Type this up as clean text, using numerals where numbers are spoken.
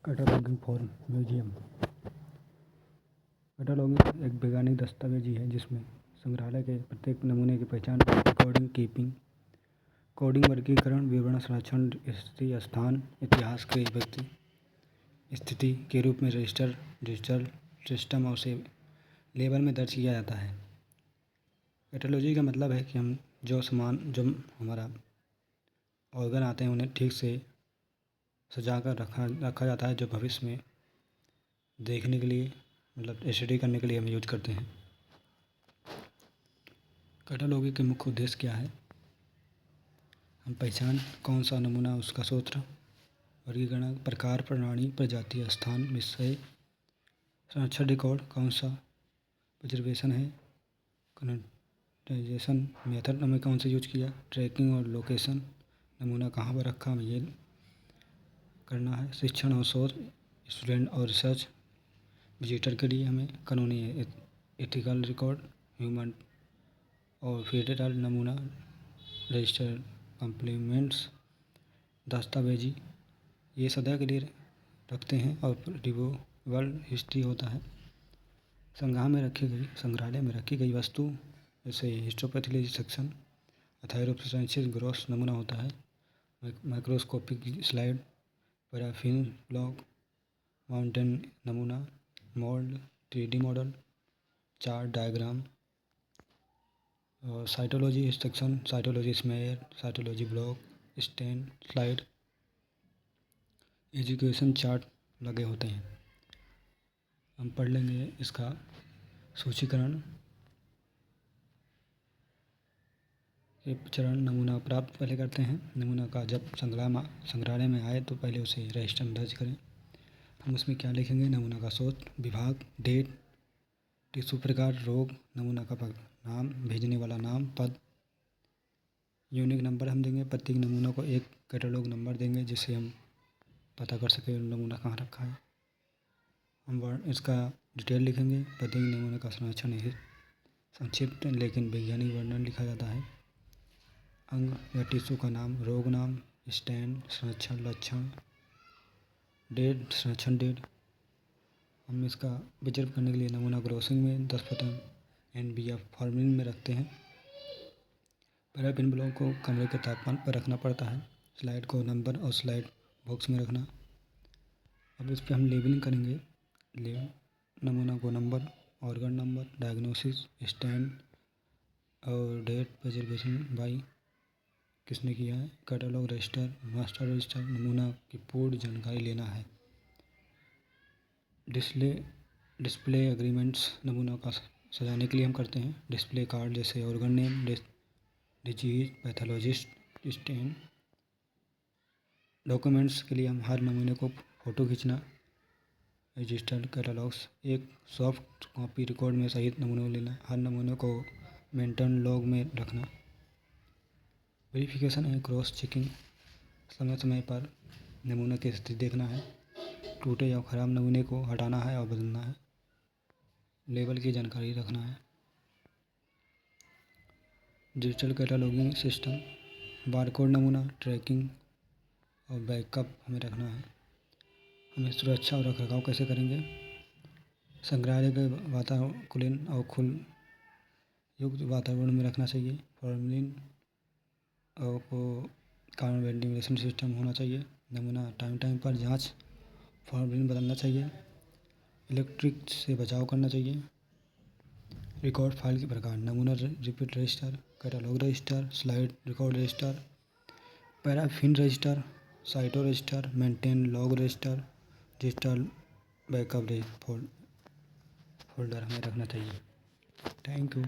Cataloguing for museum. Cataloguing एक वैज्ञानिक दस्तावेजी है जिसमें संग्रहालय के प्रत्येक नमूने की पहचान, रिकॉर्डिंग, कीपिंग, कोडिंग, वर्गीकरण, विवरण, संरक्षण, स्थिति, स्थान, इतिहास के व्यक्ति स्थिति के रूप में रजिस्टर, डिजिटल सिस्टम और से लेबल में दर्ज किया जाता है। कैटलॉजी का मतलब है कि हम जो हमारा ऑर्गन आते हैं उन्हें ठीक से सजा कर रखा जाता है, जो भविष्य में देखने के लिए मतलब स्टडी करने के लिए हम यूज करते हैं। कैटलॉगी के मुख्य उद्देश्य क्या है? हम पहचान, कौन सा नमूना, उसका सूत्र, वर्गीकरण, प्रकार, प्रणाली, प्रजाति, स्थान, विषय, संरक्षण, रिकॉर्ड, कौन सा प्रिजर्वेशन है, कनेक्टाइजेशन मेथड हमें कौन सा यूज किया, ट्रैकिंग और लोकेशन, नमूना कहाँ पर रखा हमें ये करना है, शिक्षण और शोध, स्टूडेंट और रिसर्च, विजिटर के लिए हमें कानूनी एथिकल रिकॉर्ड, ह्यूमन और फेडरल नमूना, रजिस्टर, कम्प्लीमेंट्स, दस्तावेजी, ये सदा के लिए रखते हैं और रिव्यूएबल हिस्ट्री होता है। संग्रहालय में रखी गई वस्तु जैसे हिस्टोपैथोलॉजी सेक्शन, अथायरोप्सिसेंसिस ग्रॉस नमूना होता है, microscopic slide, paraffin block, mounted नमूना, mould, 3D model, chart, diagram और cytology section, cytology smear, cytology block, stand, slide, education chart लगे होते हैं। हम पढ़ लेंगे इसका सूचीकरण के चरण। नमूना प्राप्त पहले करते हैं। नमूना का जब संग्रहालय में आए तो पहले उसे रजिस्टर में दर्ज करें। हम उसमें क्या लिखेंगे? नमूना का स्रोत, विभाग, डेट, टिश्यू प्रकार, रोग, नमूना का नाम, भेजने वाला नाम, पद, यूनिक नंबर हम देंगे। प्रत्येक नमूना को एक कैटलॉग नंबर देंगे जिससे हम पता कर सकें नमूना कहाँ रखा है। हम इसका डिटेल लिखेंगे। प्रत्येक नमूने का संरक्षण संक्षिप्त लेकिन वैज्ञानिक वर्णन लिखा जाता है। अंग या टिश्यू का नाम, रोग नाम, स्टैंड, संरक्षण लक्षण, डेट, संरक्षण डेट। हम इसका प्रिजर्व करने के लिए नमूना ग्रोसिंग में 10% NBF फॉर्मेलिन में रखते हैं। पैराफिन ब्लॉक को कमरे के तापमान पर रखना पड़ता है। स्लाइड को नंबर और स्लाइड बॉक्स में रखना। अब इस पर हम लेबलिंग करेंगे। नमूना को number, organ number, diagnosis, stand और डेट, प्रिजर्वेशन बाई किसने किया है, कैटलॉग रजिस्टर, मास्टर रजिस्टर। नमूना की पूर्ण जानकारी लेना है। डिस्प्ले एग्रीमेंट्स नमूना का सजाने के लिए हम करते हैं। डिस्प्ले कार्ड जैसे organ name, disease, pathologist, stain. Documents के लिए हम हर नमूने को फ़ोटो खींचना। रजिस्टर्ड कैटलॉग्स, एक सॉफ्ट कॉपी रिकॉर्ड में सहित नमूने को लेना। हर नमूने को मेंटेन लॉग में रखना। वेरिफिकेशन है क्रॉस चेकिंग, समय समय पर नमूने की स्थिति देखना है। टूटे या खराब नमूने को हटाना है और बदलना है। लेबल की जानकारी रखना है। डिजिटल कैटलॉगिंग सिस्टम, बारकोड नमूना, ट्रैकिंग और बैकअप हमें रखना है। हमें सुरक्षा और रखरखाव कैसे करेंगे? संग्रहालय के वातानुकूलन और खुल युक्त वातावरण में रखना चाहिए। फॉर्मेलिन और कार्बन वेंटिलेशन सिस्टम होना चाहिए। नमूना टाइम पर जांच, फॉर्मेलिन बदलना चाहिए। इलेक्ट्रिक से बचाव करना चाहिए। रिकॉर्ड फाइल के प्रकार, नमूना repeat register, catalogue register, slide record register, paraffin register, cyto register, maintain log register, digital backup folder हमें रखना चाहिए। Thank you.